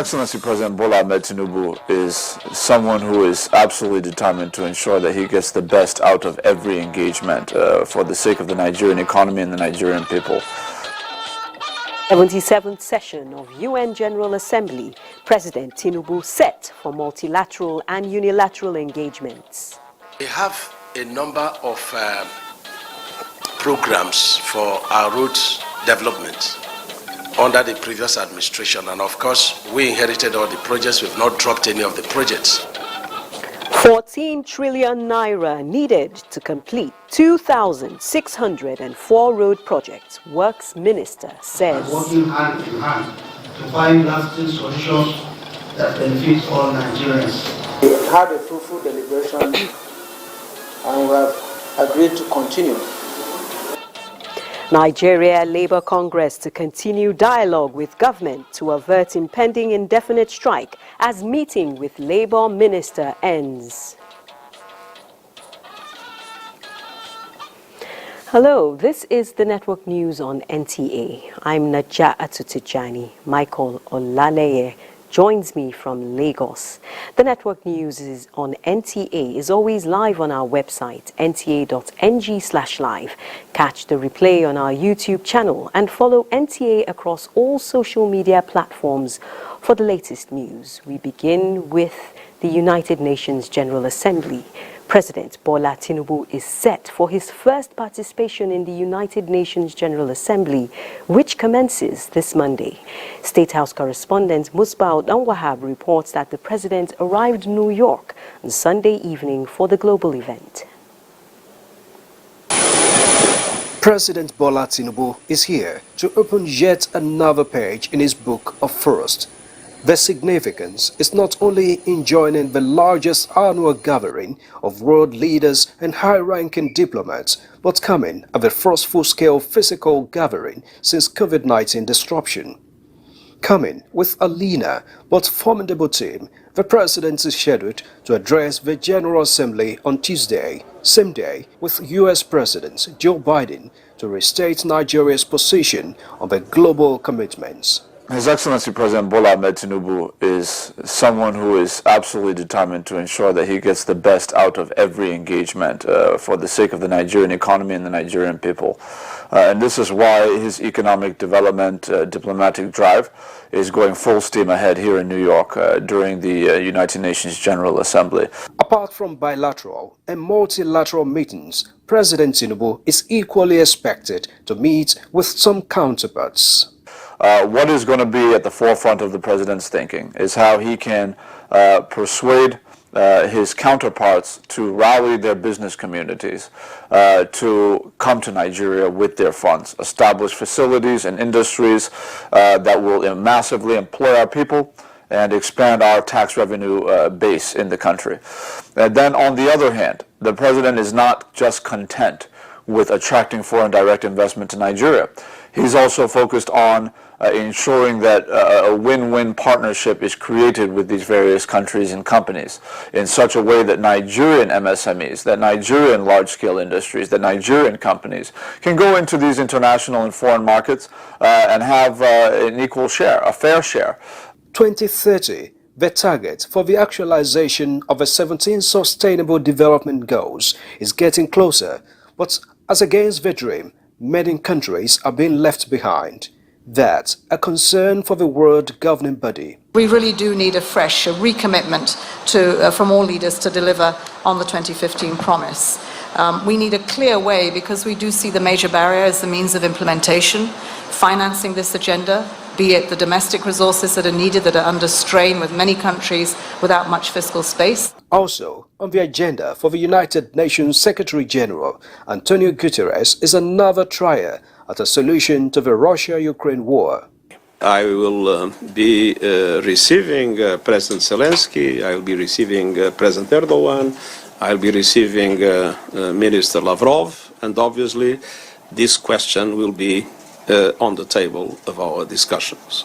His Excellency President Bola Ahmed Tinubu is someone who is absolutely determined to ensure that he gets the best out of every engagement for the sake of the Nigerian economy and the Nigerian people. 77th session of UN General Assembly, President Tinubu set for multilateral and unilateral engagements. We have a number of programs for our road development under the previous administration, and of course we inherited all the projects. We've not dropped any of the projects. 14 trillion naira needed to complete 2,604 road projects, Works Minister says. Working hand in hand to find lasting solutions that benefit all Nigerians. We had a fruitful deliberation and we have agreed to continue. Nigeria Labour Congress to continue dialogue with government to avert impending indefinite strike as meeting with Labour Minister ends. Hello, this is the Network News on NTA. I'm Naja Atutijani. Michael Olaleye joins me from Lagos. The Network News is on NTA is always live on our website, nta.ng/live. Catch the replay on our YouTube channel and follow NTA across all social media platforms for the latest news. We begin with the United Nations General Assembly. President Bola Tinubu is set for his first participation in the United Nations General Assembly, which commences this Monday. State House correspondent Musbah Danwahab reports that the president arrived in New York on Sunday evening for the global event. President Bola Tinubu is here to open yet another page in his book of first. The significance is not only in joining the largest annual gathering of world leaders and high-ranking diplomats, but coming at the first full-scale physical gathering since COVID-19 disruption. Coming with a leaner but formidable team, the president is scheduled to address the General Assembly on Tuesday, same day with U.S. President Joe Biden to restate Nigeria's position on the global commitments. His Excellency President Bola Ahmed Tinubu is someone who is absolutely determined to ensure that he gets the best out of every engagement for the sake of the Nigerian economy and the Nigerian people. And this is why his economic development diplomatic drive is going full steam ahead here in New York during the United Nations General Assembly. Apart from bilateral and multilateral meetings, President Tinubu is equally expected to meet with some counterparts. What is going to be at the forefront of the president's thinking is how he can persuade his counterparts to rally their business communities to come to Nigeria with their funds, establish facilities and industries that will massively employ our people and expand our tax revenue base in the country. And then on the other hand, the president is not just content with attracting foreign direct investment to Nigeria. He's also focused on ensuring that a win-win partnership is created with these various countries and companies in such a way that Nigerian MSMEs, that Nigerian large-scale industries, that Nigerian companies can go into these international and foreign markets and have an equal share, a fair share. 2030, the target for the actualization of the 17 Sustainable Development Goals is getting closer, but as against the dream, many countries are being left behind. That's a concern for the world governing body. We really do need a recommitment from all leaders to deliver on the 2015 promise. We need a clear way because we do see the major barrier as the means of implementation, financing this agenda, be it the domestic resources that are needed that are under strain with many countries without much fiscal space. Also on the agenda for the United Nations Secretary General, Antonio Guterres, is another trier at a solution to the Russia-Ukraine war. I will be receiving President Zelensky, I will be receiving President Erdogan, I will be receiving Minister Lavrov, and obviously this question will be on the table of our discussions.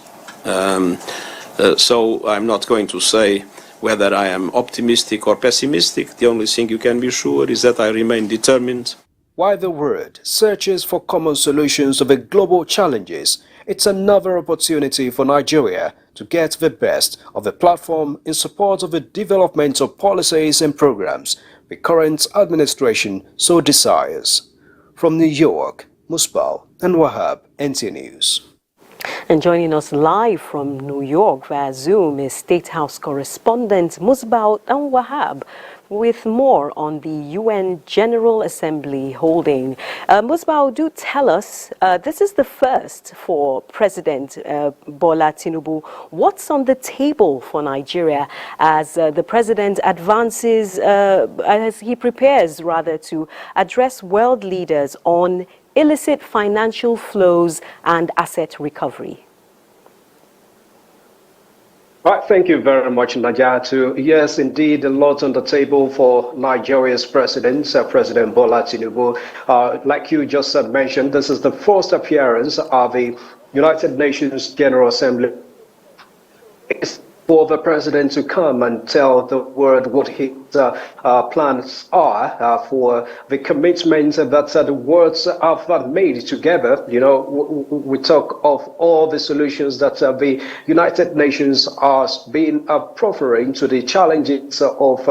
So I'm not going to say whether I am optimistic or pessimistic. The only thing you can be sure is that I remain determined. While the world searches for common solutions to the global challenges, it's another opportunity for Nigeria to get the best of the platform in support of the development of policies and programs the current administration so desires. From New York, Musbal and Wahab, NTA News. And joining us live from New York via Zoom is State House correspondent Musbal and Wahab with more on the UN General Assembly holding. Musbal, do tell us, this is the first for President Bola Tinubu. What's on the table for Nigeria as the president advances, as he prepares rather to address world leaders on illicit financial flows and asset recovery? Right, thank you very much, Najatu. Yes, indeed, a lot on the table for Nigeria's president, President Bola Tinubu. Like you just mentioned, this is the first appearance of the United Nations General Assembly. It's for the president to come and tell the world what his plans are for the commitments that the worlds have made together. You know, we talk of all the solutions that the United Nations are being proffering to the challenges of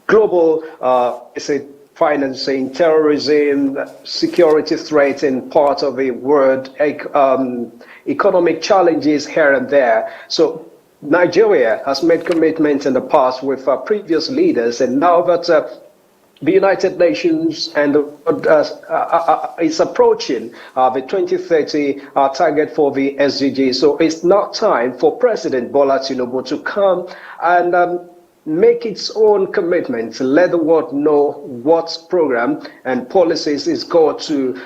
global financing, terrorism, security threats in part of the world, economic challenges here and there. So Nigeria has made commitments in the past with previous leaders, and now that the United Nations and is approaching the 2030 target for the SDG. So it's now time for President Bola Tinubu to come and make its own commitments, let the world know what program and policies is going to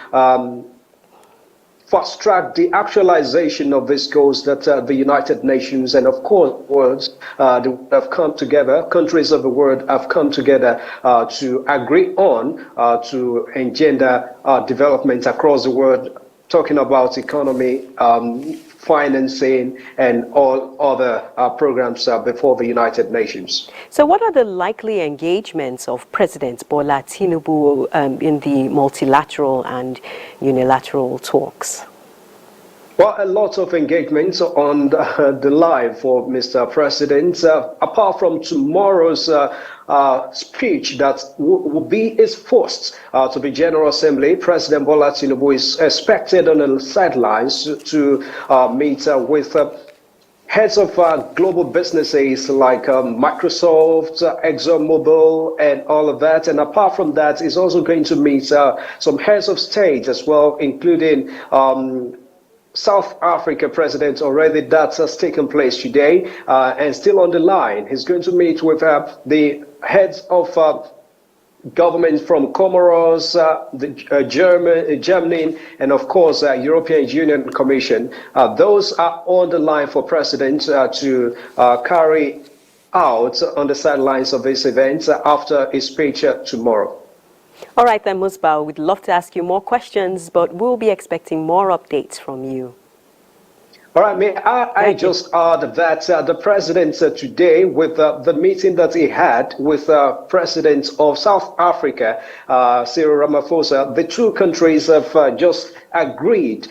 fast track the actualization of these goals that the United Nations and, of course, worlds have come together, countries of the world have come together to agree on to engender development across the world, talking about economy, financing, and all other programs before the United Nations. So what are the likely engagements of President Bola Tinubu in the multilateral and unilateral talks? Well, a lot of engagements on the line for Mr. President. Apart from tomorrow's speech that will be his first to the General Assembly, President Bola Tinubu is expected on the sidelines to meet with heads of global businesses like Microsoft, ExxonMobil, and all of that. And apart from that, he's also going to meet some heads of state as well, including South Africa president already. That has taken place today, and still on the line. He's going to meet with the heads of governments from Comoros, Germany, and of course European Union Commission. Those are on the line for president to carry out on the sidelines of this event after his speech tomorrow. All right then, Musbal, we'd love to ask you more questions, but we'll be expecting more updates from you. All right, may I just add that the president today, with the meeting that he had with President of South Africa, Cyril Ramaphosa, the two countries have just agreed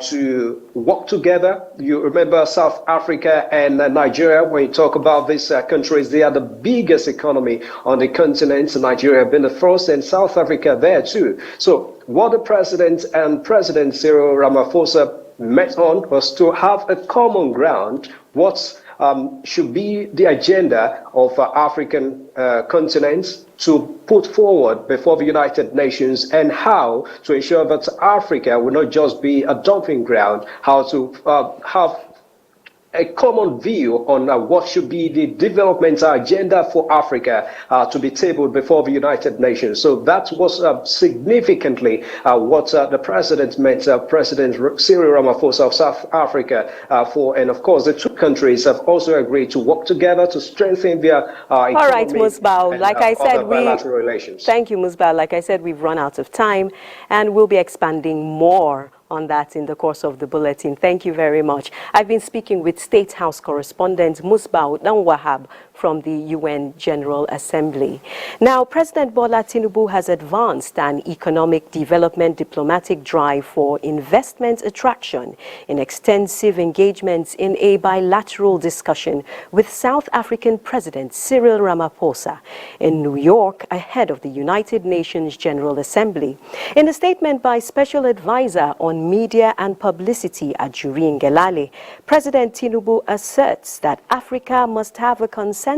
to work together. You remember South Africa and Nigeria, when you talk about these countries, they are the biggest economy on the continent. Nigeria being the first, and South Africa there too. So what the president and President Cyril Ramaphosa met on was to have a common ground, what should be the agenda of African continents to put forward before the United Nations, and how to ensure that Africa will not just be a dumping ground, how to have a common view on what should be the development agenda for Africa to be tabled before the United Nations. So that was significantly what the president met President Cyril Ramaphosa of South Africa for. And of course, the two countries have also agreed to work together to strengthen their economy. All right, Musbal, like I said, bilateral relations. Thank you, Musbal. Like I said, we've run out of time, and we'll be expanding more on that in the course of the bulletin. Thank you very much. I've been speaking with State House correspondent Musbal Wahab from the UN General Assembly. Now, President Bola Tinubu has advanced an economic development diplomatic drive for investment attraction in extensive engagements in a bilateral discussion with South African President Cyril Ramaphosa in New York ahead of the United Nations General Assembly. In a statement by Special Advisor on Media and Publicity Ajuri Ngelale, President Tinubu asserts that Africa must have a consensus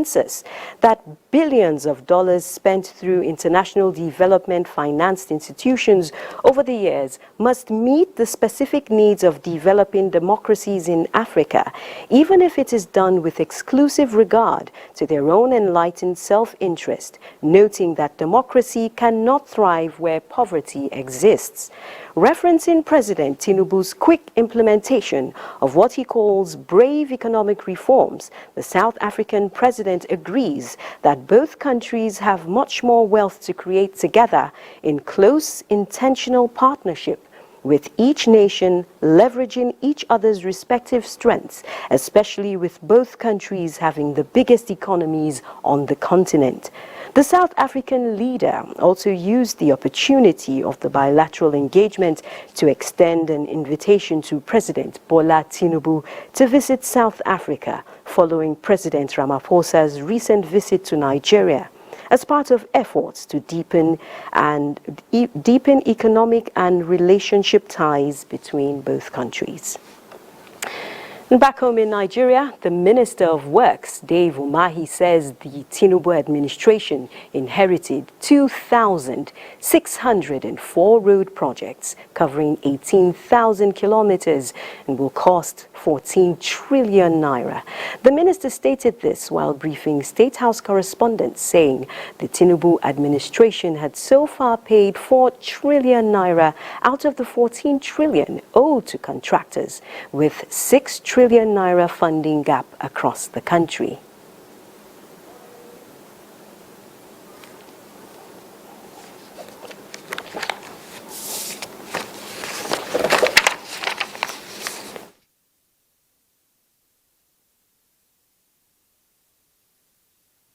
that billions of dollars spent through international development financed institutions over the years must meet the specific needs of developing democracies in Africa, even if it is done with exclusive regard to their own enlightened self-interest, noting that democracy cannot thrive where poverty exists. Referencing President Tinubu's quick implementation of what he calls brave economic reforms, the South African president agrees that both countries have much more wealth to create together in close, intentional partnership, with each nation leveraging each other's respective strengths, especially with both countries having the biggest economies on the continent. The South African leader also used the opportunity of the bilateral engagement to extend an invitation to President Bola Tinubu to visit South Africa following President Ramaphosa's recent visit to Nigeria, as part of efforts to deepen economic and relationship ties between both countries. And back home in Nigeria, the Minister of Works, Dave Umahi, says the Tinubu administration inherited 2,604 road projects covering 18,000 kilometers and will cost 14 trillion naira. The minister stated this while briefing State House correspondents, saying the Tinubu administration had so far paid 4 trillion naira out of the 14 trillion owed to contractors, with 6 trillion naira funding gap across the country.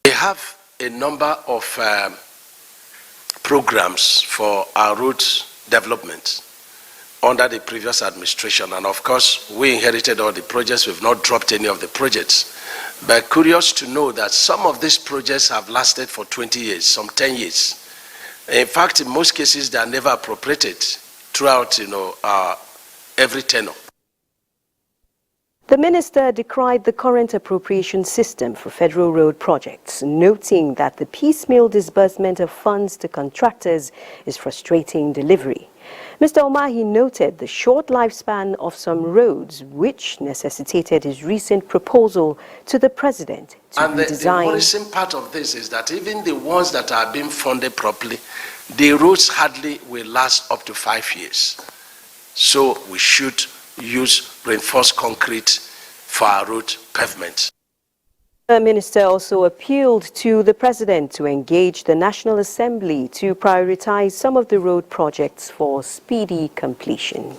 We have a number of programs for our road development under the previous administration, and of course we inherited all the projects. We've not dropped any of the projects, but curious to know that some of these projects have lasted for 20 years, some 10 years. In fact, in most cases they are never appropriated throughout every tenure. The minister decried the current appropriation system for federal road projects, noting that the piecemeal disbursement of funds to contractors is frustrating delivery. Mr. Umahi noted the short lifespan of some roads, which necessitated his recent proposal to the president to redesign. The worrisome part of this is that even the ones that are being funded properly, the roads hardly will last up to 5 years. So we should use reinforced concrete for our road pavement. The minister also appealed to the president to engage the National Assembly to prioritize some of the road projects for speedy completion.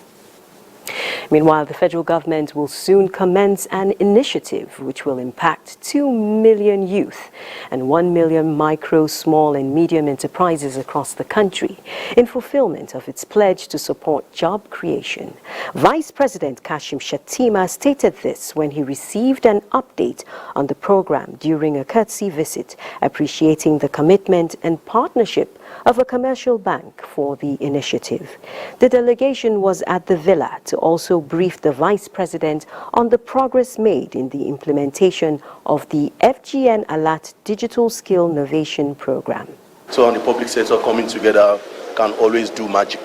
Meanwhile, the federal government will soon commence an initiative which will impact 2 million youth and 1 million micro, small and medium enterprises across the country in fulfillment of its pledge to support job creation. Vice President Kashim Shettima stated this when he received an update on the program during a courtesy visit, appreciating the commitment and partnership of a commercial bank for the initiative. The delegation was at the villa to also brief the Vice President on the progress made in the implementation of the FGN Alert Digital Skill Innovation Program. So on the public sector coming together can always do magic.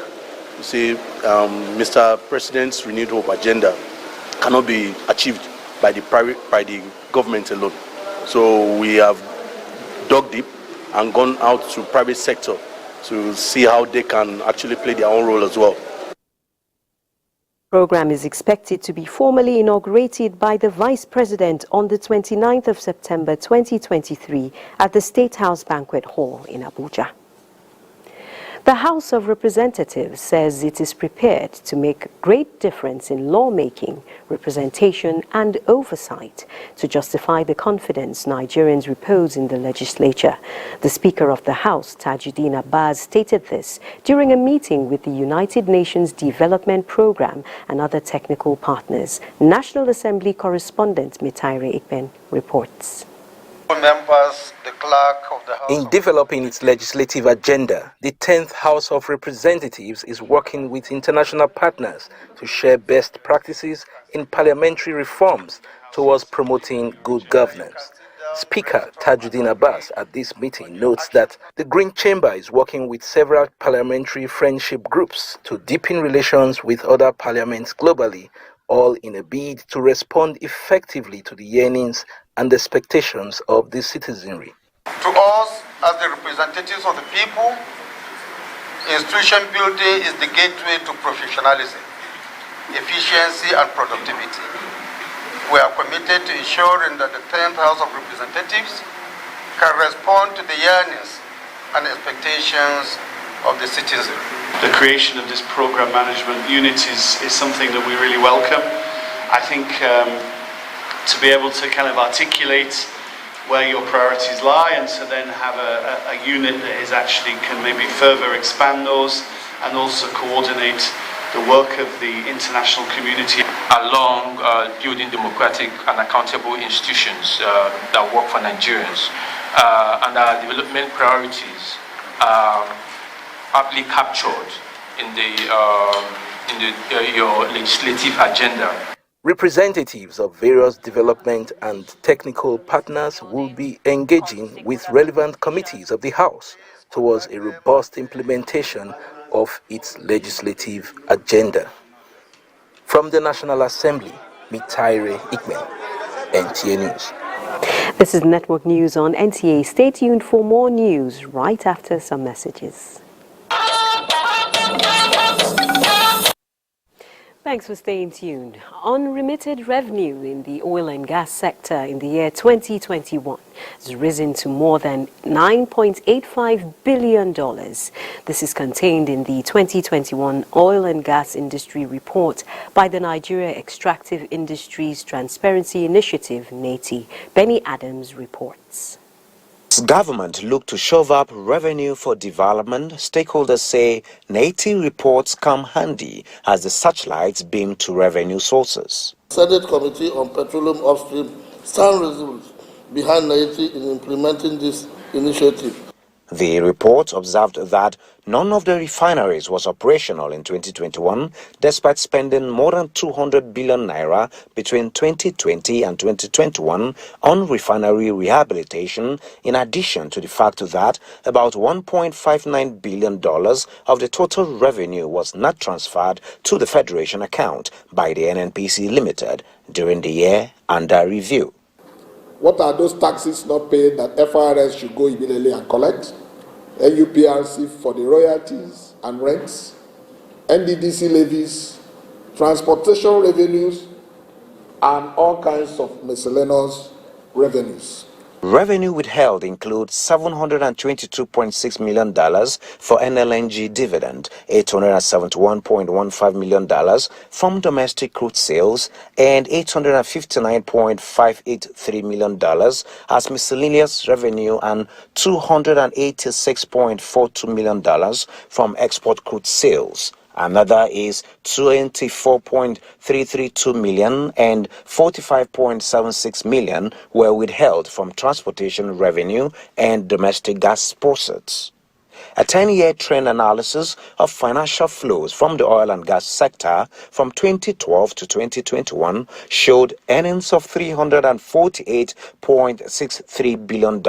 You see, Mr. President's renewed hope agenda cannot be achieved by the government alone. So we have dug deep and gone out to private sector to see how they can actually play their own role as well. The program is expected to be formally inaugurated by the Vice President on the 29th of September 2023 at the State House Banquet Hall in Abuja. The House of Representatives says it is prepared to make great difference in lawmaking, representation and oversight to justify the confidence Nigerians repose in the legislature. The Speaker of the House, Tajuddin Abbas, stated this during a meeting with the United Nations Development Programme and other technical partners. National Assembly correspondent Mitaire Ikpen reports. Members, the clerk of the House. In developing its legislative agenda, the 10th House of Representatives is working with international partners to share best practices in parliamentary reforms towards promoting good governance. Speaker Tajuddin Abbas at this meeting notes that the Green Chamber is working with several parliamentary friendship groups to deepen relations with other parliaments globally, all in a bid to respond effectively to the yearnings and expectations of the citizenry. To us, as the representatives of the people, institution building is the gateway to professionalism, efficiency and productivity. We are committed to ensuring that the 10th House of Representatives can respond to the yearnings and expectations of the citizen. The creation of this program management unit is something that we really welcome. I think to be able to kind of articulate where your priorities lie and to then have a unit that is actually can maybe further expand those and also coordinate the work of the international community along building democratic and accountable institutions that work for Nigerians. And our development priorities are aptly captured in your legislative agenda. Representatives of various development and technical partners will be engaging with relevant committees of the House towards a robust implementation of its legislative agenda. From the National Assembly, Mitaire Ikmen, NTA News. This is Network News on NTA. Stay tuned for more news right after some messages. Thanks for staying tuned. Unremitted revenue in the oil and gas sector in the year 2021 has risen to more than $9.85 billion. This is contained in the 2021 Oil and Gas Industry Report by the Nigeria Extractive Industries Transparency Initiative, NTA. Benny Adams reports. Government look to shove up revenue for development. Stakeholders say NTA reports come handy as the searchlights beam to revenue sources. Senate Committee on Petroleum Upstream stand resolute behind NTA in implementing this initiative. The report observed that none of the refineries was operational in 2021, despite spending more than 200 billion naira between 2020 and 2021 on refinery rehabilitation, in addition to the fact that about $1.59 billion of the total revenue was not transferred to the Federation account by the NNPC Limited during the year under review. What are those taxes not paid that FRS should go immediately and collect? NUPRC for the royalties and rents, NDDC levies, transportation revenues, and all kinds of miscellaneous revenues. Revenue withheld includes $722.6 million for NLNG dividend, $871.15 million from domestic crude sales, and $859.583 million as miscellaneous revenue and $286.42 million from export crude sales. Another is 24.332 million and 45.76 million were withheld from transportation revenue and domestic gas proceeds. A 10-year trend analysis of financial flows from the oil and gas sector from 2012 to 2021 showed earnings of $348.63 billion.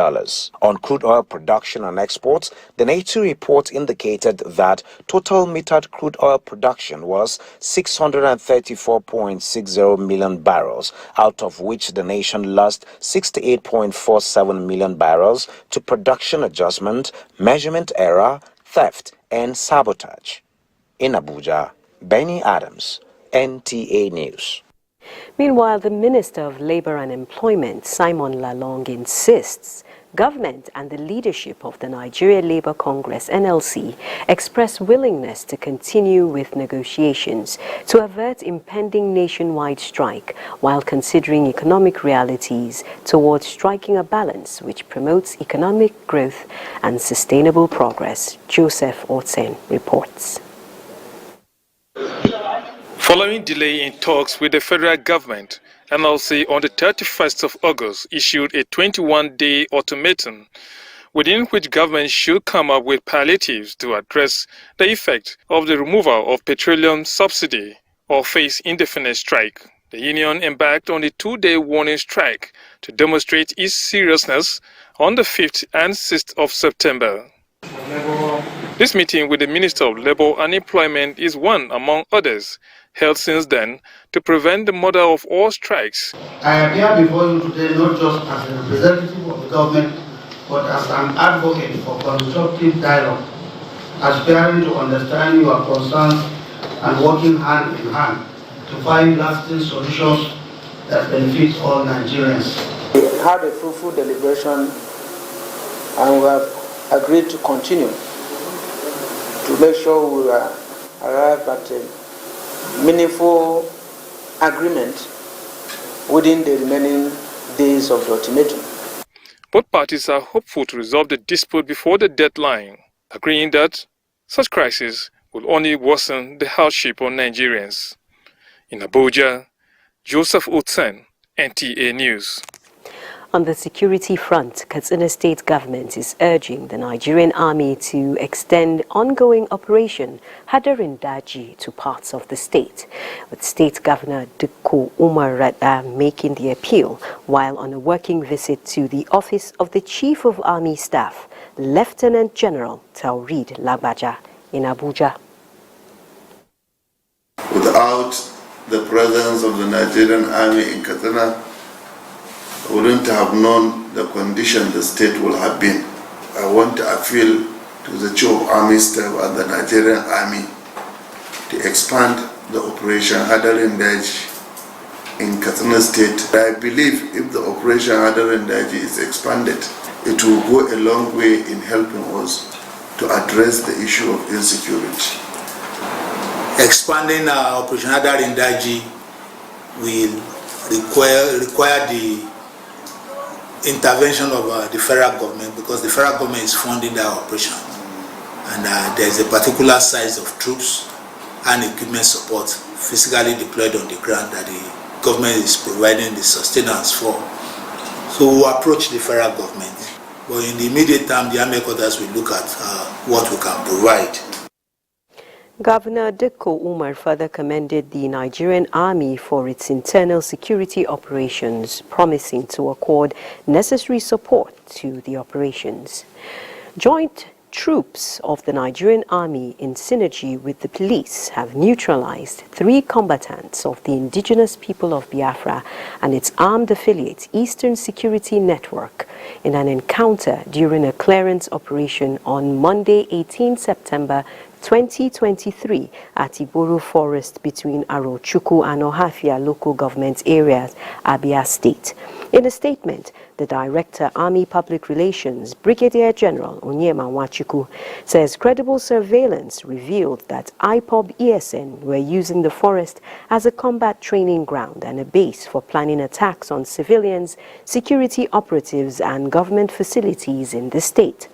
On crude oil production and exports, the NTA report indicated that total metered crude oil production was 634.60 million barrels, out of which the nation lost 68.47 million barrels to production adjustment, measurement error, theft, and sabotage. In Abuja, Benny Adams, NTA News. Meanwhile, the Minister of Labour and Employment, Simon Lalong, insists government and the leadership of the Nigerian Labour Congress, NLC, express willingness to continue with negotiations to avert impending nationwide strike while considering economic realities towards striking a balance which promotes economic growth and sustainable progress. Joseph Otsen reports. Following delay in talks with the federal government, NLC on the 31st of August issued a 21-day ultimatum within which government should come up with palliatives to address the effect of the removal of petroleum subsidy or face indefinite strike. The union embarked on a 2-day warning strike to demonstrate its seriousness on the 5th and 6th of September. This meeting with the Minister of Labour and Employment is one, among others, held since then to prevent the mother of all strikes. I appear before you today not just as a representative of the government, but as an advocate for constructive dialogue, aspiring to understand your concerns and working hand in hand to find lasting solutions that benefit all Nigerians. We had a fruitful deliberation and we have agreed to continue to make sure we arrive at a meaningful agreement within the remaining days of the ultimatum. Both parties are hopeful to resolve the dispute before the deadline, agreeing that such crisis will only worsen the hardship on Nigerians. In Abuja, Joseph Otsen, NTA News. On the security front, Katsina state government is urging the Nigerian army to extend ongoing Operation Hadarin Daji to parts of the state, with State Governor Dikko Umar Rada making the appeal while on a working visit to the office of the Chief of Army Staff, Lieutenant General Taurid Lagbaja in Abuja. Without the presence of the Nigerian army in Katsina, I wouldn't have known the condition the state will have been. I want to appeal to the Chief of Army Staff and the Nigerian Army to expand the Operation Hadarin Daji in Katsina State. I believe if the Operation Hadarin Daji is expanded, it will go a long way in helping us to address the issue of insecurity. Expanding Operation Hadarin Daji will require the intervention of the federal government, because the federal government is funding that operation, and there's a particular size of troops and equipment support physically deployed on the ground that the government is providing the sustenance for. So we'll approach the federal government, but in the immediate term the army headquarters will look at what we can provide. Governor Dikko Umar further commended the Nigerian army for its internal security operations, promising to accord necessary support to the operations. Joint troops of the Nigerian army in synergy with the police have neutralized 3 combatants of the indigenous people of Biafra and its armed affiliate Eastern Security Network in an encounter during a clearance operation on Monday, 18 September 2023 at Iboru Forest between Arochukwu and Ohafia local government areas, Abia State. In a statement, the Director, Army Public Relations, Brigadier General Onyema Nwachukwu, says credible surveillance revealed that IPOB ESN were using the forest as a combat training ground and a base for planning attacks on civilians, security operatives, and government facilities in the state.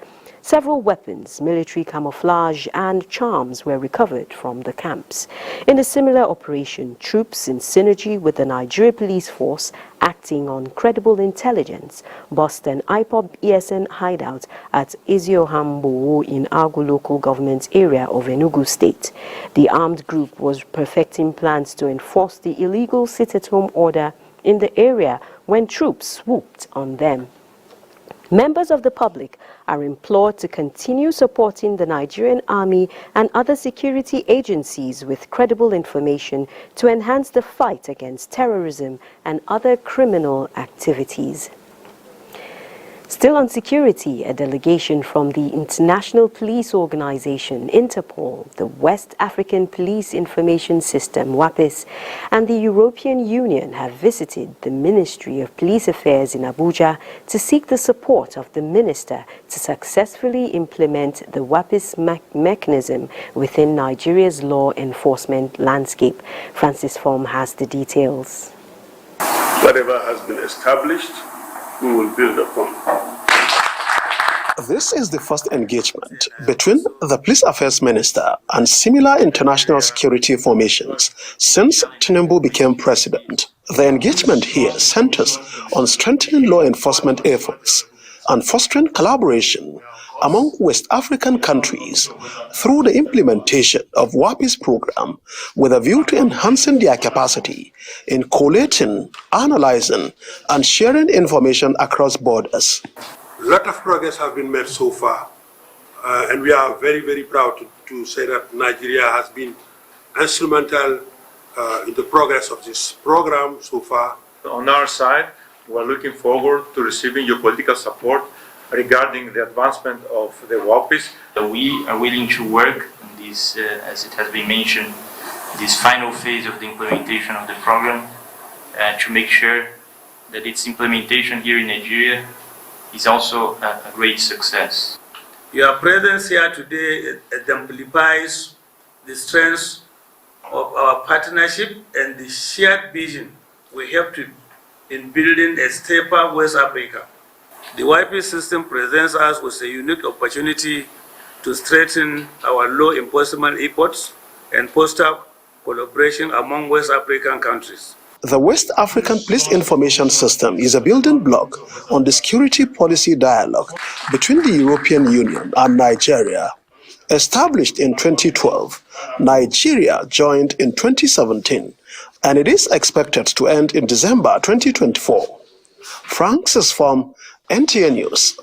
Several weapons, military camouflage, and charms were recovered from the camps. In a similar operation, troops in synergy with the Nigeria Police Force, acting on credible intelligence, bust an IPOB ESN hideout at Iziohambo in Agu local government area of Enugu State. The armed group was perfecting plans to enforce the illegal sit-at-home order in the area when troops swooped on them. Members of the public are implored to continue supporting the Nigerian army and other security agencies with credible information to enhance the fight against terrorism and other criminal activities. Still on security, a delegation from the International Police Organization, Interpol, the West African Police Information System, WAPIS, and the European Union have visited the Ministry of Police Affairs in Abuja to seek the support of the minister to successfully implement the WAPIS mechanism within Nigeria's law enforcement landscape. Francis Form has the details. Whatever has been established, we will build upon. This is the first engagement between the Police Affairs Minister and similar international security formations since Tinubu became president. The engagement here centers on strengthening law enforcement efforts and fostering collaboration among West African countries through the implementation of WAPIS program with a view to enhancing their capacity in collating, analyzing, and sharing information across borders. A lot of progress has been made so far, and we are very, very proud to say that Nigeria has been instrumental in the progress of this program so far. On our side, we are looking forward to receiving your political support regarding the advancement of the WAPIS. We are willing to work on this, as it has been mentioned, this final phase of the implementation of the program to make sure that its implementation here in Nigeria is also a great success. Your presence here today exemplifies the strength of our partnership and the shared vision we have in building a stable West Africa. The YP system presents us with a unique opportunity to strengthen our law enforcement efforts and foster collaboration among West African countries. The West African Police Information System is a building block on the security policy dialogue between the European Union and Nigeria. Established in 2012, Nigeria joined in 2017, and it is expected to end in December 2024. Francis Form, NTA News.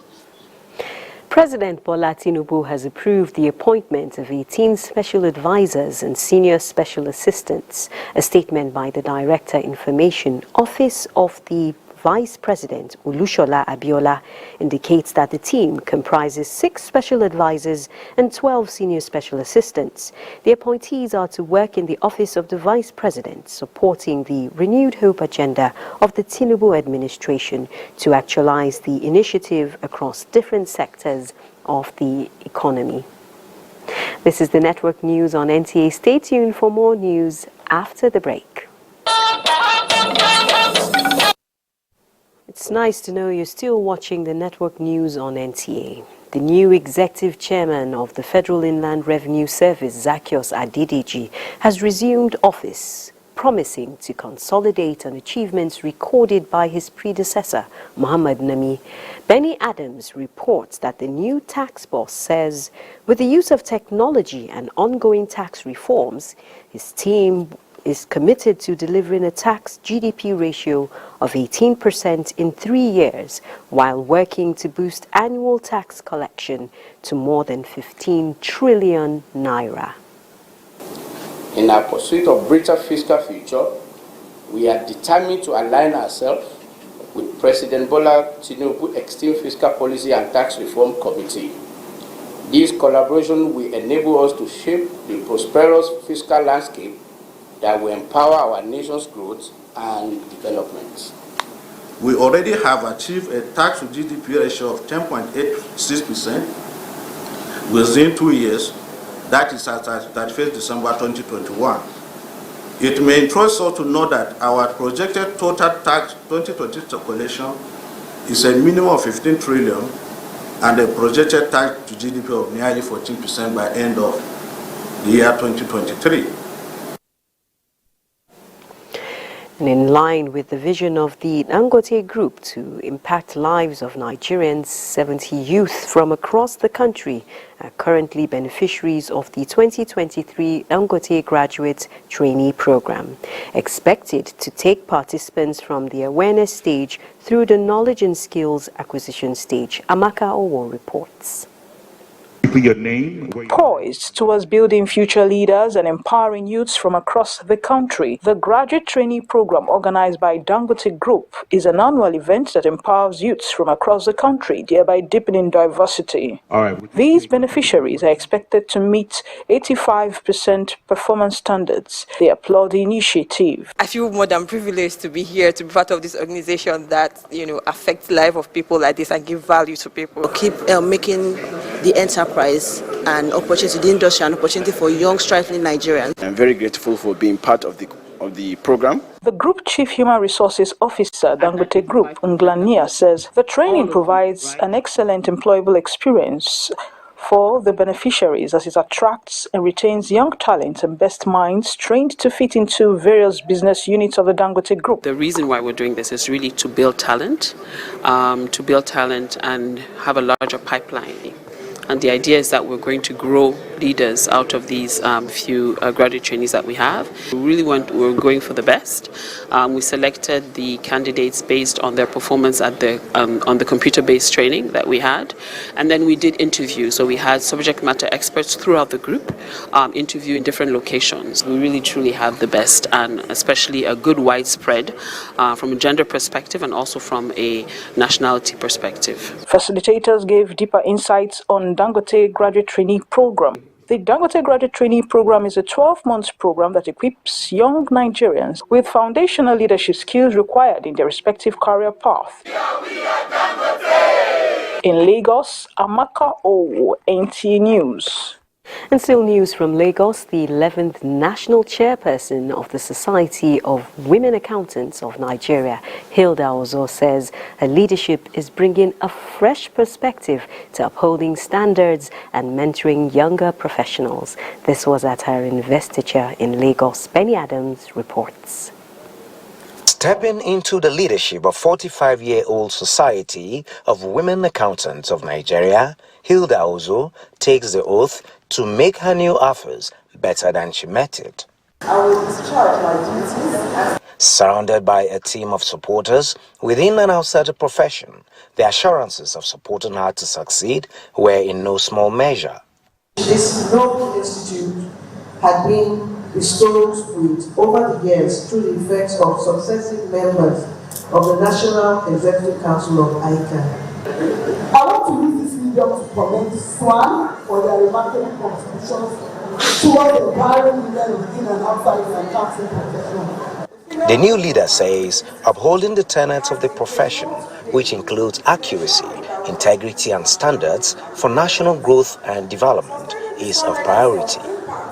President Bola Tinubu has approved the appointment of 18 special advisors and senior special assistants. A statement by the Director Information Office of the Vice President Olusola Abiola indicates that the team comprises 6 special advisors and 12 senior special assistants. The appointees are to work in the Office of the Vice President, supporting the renewed hope agenda of the Tinubu administration to actualize the initiative across different sectors of the economy. This is the Network News on NTA. Stay tuned for more news after the break. It's nice to know you're still watching the Network News on NTA. The new executive chairman of the Federal Inland Revenue Service, Zaccheaus Adedeji, has resumed office, promising to consolidate on achievements recorded by his predecessor, Muhammad Nami. Benny Adams reports that the new tax boss says with the use of technology and ongoing tax reforms, his team is committed to delivering a tax GDP ratio of 18% in 3 years, while working to boost annual tax collection to more than 15 trillion naira. In our pursuit of brighter fiscal future, we are determined to align ourselves with President Bola Tinubu's Extreme Fiscal Policy and Tax Reform Committee. This collaboration will enable us to shape the prosperous fiscal landscape that will empower our nation's growth and development. We already have achieved a tax to GDP ratio of 10.86% within 2 years. That is at 31st December 2021. It may interest us to know that our projected total tax 2020 collection is a minimum of 15 trillion and a projected tax to GDP of nearly 14% by end of the year 2023. And in line with the vision of the Dangote Group to impact lives of Nigerians, 70 youth from across the country are currently beneficiaries of the 2023 Dangote Graduate Trainee Program, expected to take participants from the awareness stage through the knowledge and skills acquisition stage. Amaka Owo reports. Your name? Poised towards building future leaders and empowering youths from across the country, the graduate trainee program organized by Dangote Group is an annual event that empowers youths from across the country, thereby deepening diversity. These beneficiaries are expected to meet 85% performance standards. They applaud the initiative. I feel more than privileged to be here, to be part of this organization that, affects the life of people like this and give value to people. Keep making the enterprise an opportunity, the industry an opportunity for young, struggling Nigerians. I'm very grateful for being part of the program. The Group Chief Human Resources Officer, Dangote Group, Nglania, says the training provides an excellent employable experience for the beneficiaries as it attracts and retains young talents and best minds trained to fit into various business units of the Dangote Group. The reason why we're doing this is really to build talent and have a larger pipeline. And the idea is that we're going to grow leaders out of these few graduate trainees that we have. We're going for the best. We selected the candidates based on their performance at on the computer-based training that we had. And then we did interviews. So we had subject matter experts throughout the group interview in different locations. We really truly have the best, and especially a good widespread from a gender perspective and also from a nationality perspective. Facilitators gave deeper insights on Dangote Graduate Trainee Program. The Dangote Graduate Trainee Program is a 12-month program that equips young Nigerians with foundational leadership skills required in their respective career path. In Lagos, Amaka O, NTA News. And still news from Lagos, the 11th National Chairperson of the Society of Women Accountants of Nigeria, Hilda Ozo, says her leadership is bringing a fresh perspective to upholding standards and mentoring younger professionals. This was at her investiture in Lagos. Benny Adams reports. Stepping into the leadership of 45-year-old Society of Women Accountants of Nigeria, Hilda Ozo takes the oath to make her new office better than she met it. I will discharge my duties. Surrounded by a team of supporters within and outside the profession, the assurances of supporting her to succeed were in no small measure. This noble institute had been bestowed with over the years through the effects of successive members of the National Executive Council of ICANN. I want to use this medium to commend SWAN for their remarkable contributions towards empowering women within and outside the accounting profession. The new leader says upholding the tenets of the profession, which includes accuracy, integrity and standards for national growth and development, is of priority.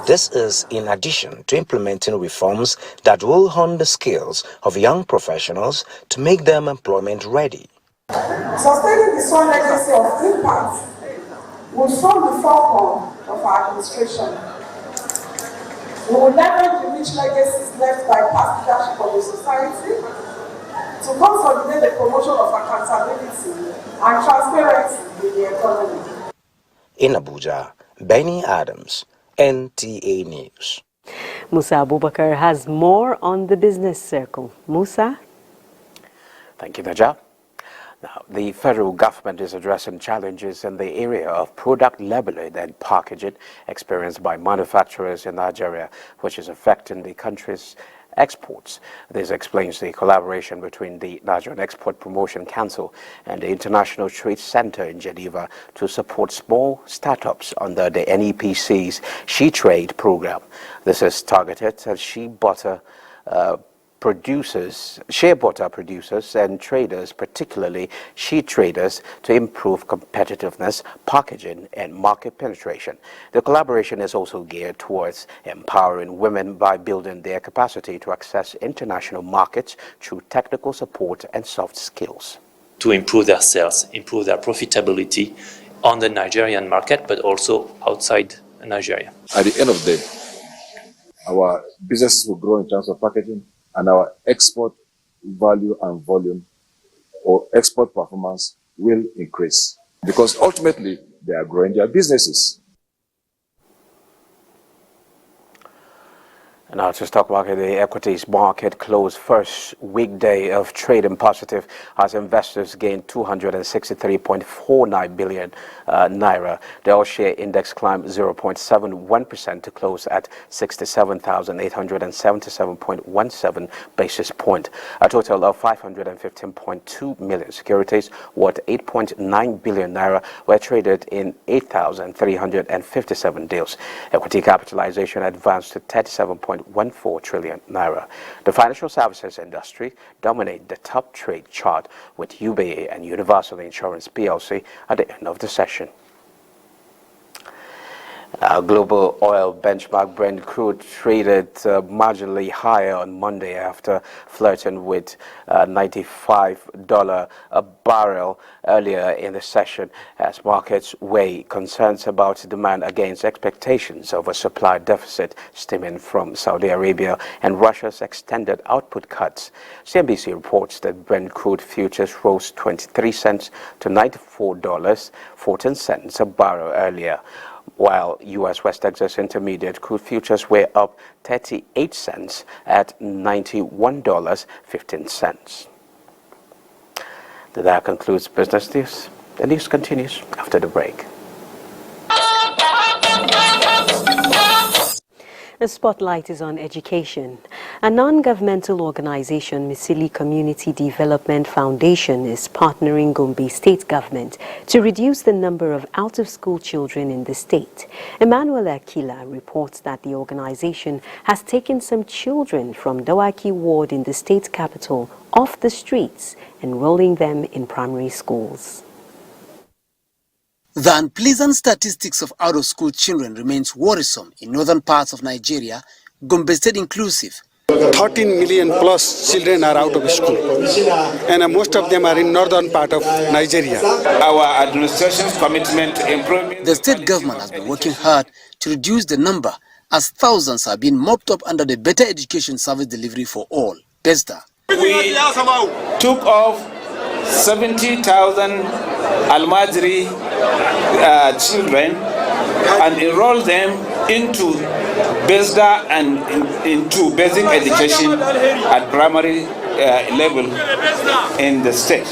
This is in addition to implementing reforms that will hone the skills of young professionals to make them employment ready. Sustaining the strong legacy of impact will form the fulcrum of our administration. We will leverage the rich legacies left by past leadership of the society to consolidate the promotion of accountability and transparency in the economy. In Abuja, Benny Adams, NTA News. Musa Abubakar has more on the business circle. Musa? Thank you, Naja. Now, the federal government is addressing challenges in the area of product labeling and packaging experienced by manufacturers in Nigeria, which is affecting the country's exports. This explains the collaboration between the Nigerian Export Promotion Council and the International Trade Center in Geneva to support small startups under the NEPC's She Trade program. This is targeted at shea butter producers and traders, particularly shea traders, to improve competitiveness, packaging, and market penetration. The collaboration is also geared towards empowering women by building their capacity to access international markets through technical support and soft skills. To improve their sales, improve their profitability on the Nigerian market, but also outside Nigeria. At the end of the day, our businesses will grow in terms of packaging, and our export value and volume or export performance will increase because ultimately they are growing their businesses. Now to stock market, the equities market closed first weekday of trading positive as investors gained 263.49 billion naira. The all-share index climbed 0.71% to close at 67,877.17 basis point. A total of 515.2 million securities worth 8.9 billion naira were traded in 8,357 deals. Equity capitalization advanced to 37.14 trillion naira. The financial services industry dominate the top trade chart with UBA and Universal Insurance PLC at the end of the session. Global oil benchmark Brent crude traded marginally higher on Monday after flirting with $95 a barrel earlier in the session as markets weigh concerns about demand against expectations of a supply deficit stemming from Saudi Arabia and Russia's extended output cuts. CNBC reports that Brent crude futures rose 23 cents to $94.14 a barrel earlier, while U.S. West Texas Intermediate crude futures were up 38 cents at $91.15. That concludes business news. The news continues after the break. The spotlight is on education. A non-governmental organization, Misili Community Development Foundation, is partnering Gombe State Government to reduce the number of out-of-school children in the state. Emmanuel Akila reports that the organization has taken some children from Dawaki Ward in the state capital off the streets, enrolling them in primary schools. The unpleasant statistics of out-of-school children remains worrisome in northern parts of Nigeria, Gombe State inclusive. 13 million plus children are out of school, and most of them are in northern part of Nigeria. Our administration's commitment to improving... The state government has been working hard to reduce the number as thousands are being mopped up under the Better Education Service Delivery for All, BESDA. We took off 70,000 Almajiri children and enrolled them into BESDA and into basic education at primary level in the state.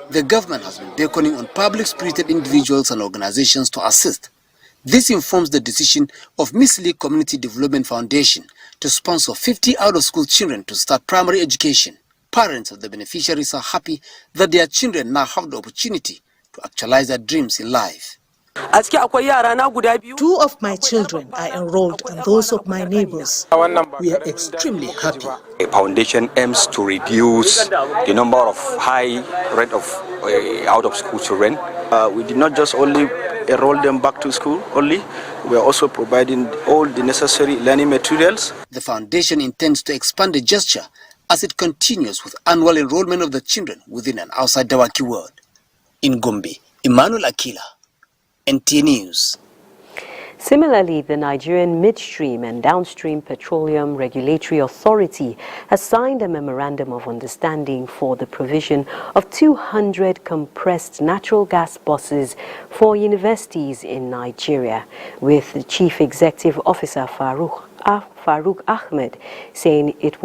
The government has been beckoning on public-spirited individuals and organizations to assist. This informs the decision of Misili Community Development Foundation to sponsor 50 out-of-school children to start primary education. Parents of the beneficiaries are happy that their children now have the opportunity to actualize their dreams in life. 2 of my children are enrolled and those of my neighbors. We are extremely happy. The foundation aims to reduce the number of high rate of out-of-school children. We did not just only enroll them back to school only, we are also providing all the necessary learning materials. The foundation intends to expand the gesture as it continues with annual enrollment of the children within and outside Dawaki Ward. In Gombe, Emmanuel Akila, NTA News. Similarly, the Nigerian Midstream and Downstream Petroleum Regulatory Authority has signed a memorandum of understanding for the provision of 200 compressed natural gas buses for universities in Nigeria, with the Chief Executive Officer Farouk Ahmed saying it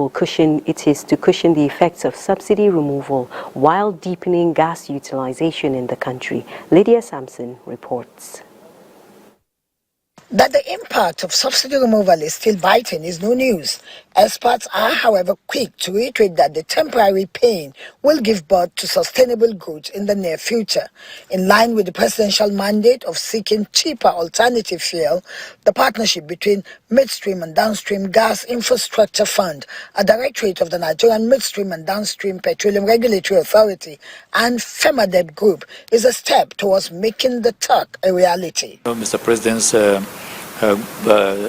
is to cushion the effects of subsidy removal while deepening gas utilization in the country. Lydia Sampson reports. That the impact of subsidy removal is still biting is no news. Experts are, however, quick to reiterate that the temporary pain will give birth to sustainable growth in the near future. In line with the presidential mandate of seeking cheaper alternative fuel, the partnership between Midstream and Downstream Gas Infrastructure Fund, a directorate of the Nigerian Midstream and Downstream Petroleum Regulatory Authority, and FEMADEB Group is a step towards making the talk a reality. Mr. President's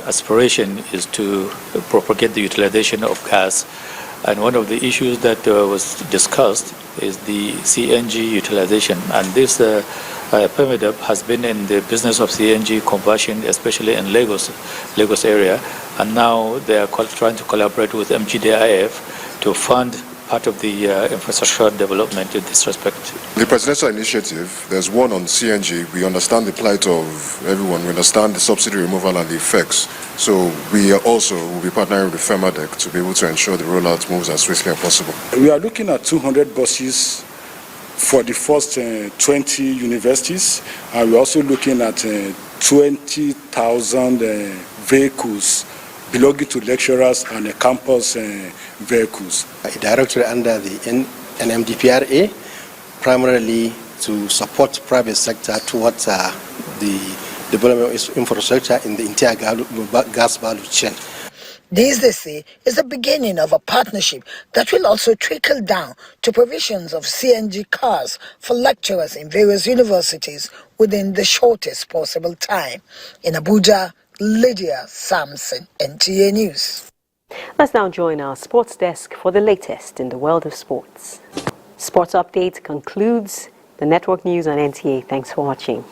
aspiration is to propagate the utilization of gas, and one of the issues that was discussed is the CNG utilization, and this PEMEDEP has been in the business of CNG conversion, especially in Lagos area, and now they are trying to collaborate with MGDIF to fund part of the infrastructure development in this respect. The presidential initiative, there's one on CNG. We understand the plight of everyone. We understand the subsidy removal and the effects. So we also will be partnering with the FEMADEC to be able to ensure the rollout moves as swiftly as possible. We are looking at 200 buses for the first 20 universities, and we're also looking at 20,000 vehicles belonging to lecturers and campus vehicles. A director under the NMDPRA, primarily to support private sector towards the development of infrastructure in the entire gas value chain. This, they say, is the beginning of a partnership that will also trickle down to provisions of CNG cars for lecturers in various universities within the shortest possible time. In Abuja, Lydia Sampson, NTA News. Let's now join our sports desk for the latest in the world of sports. Sports Update concludes the network news on NTA. Thanks for watching.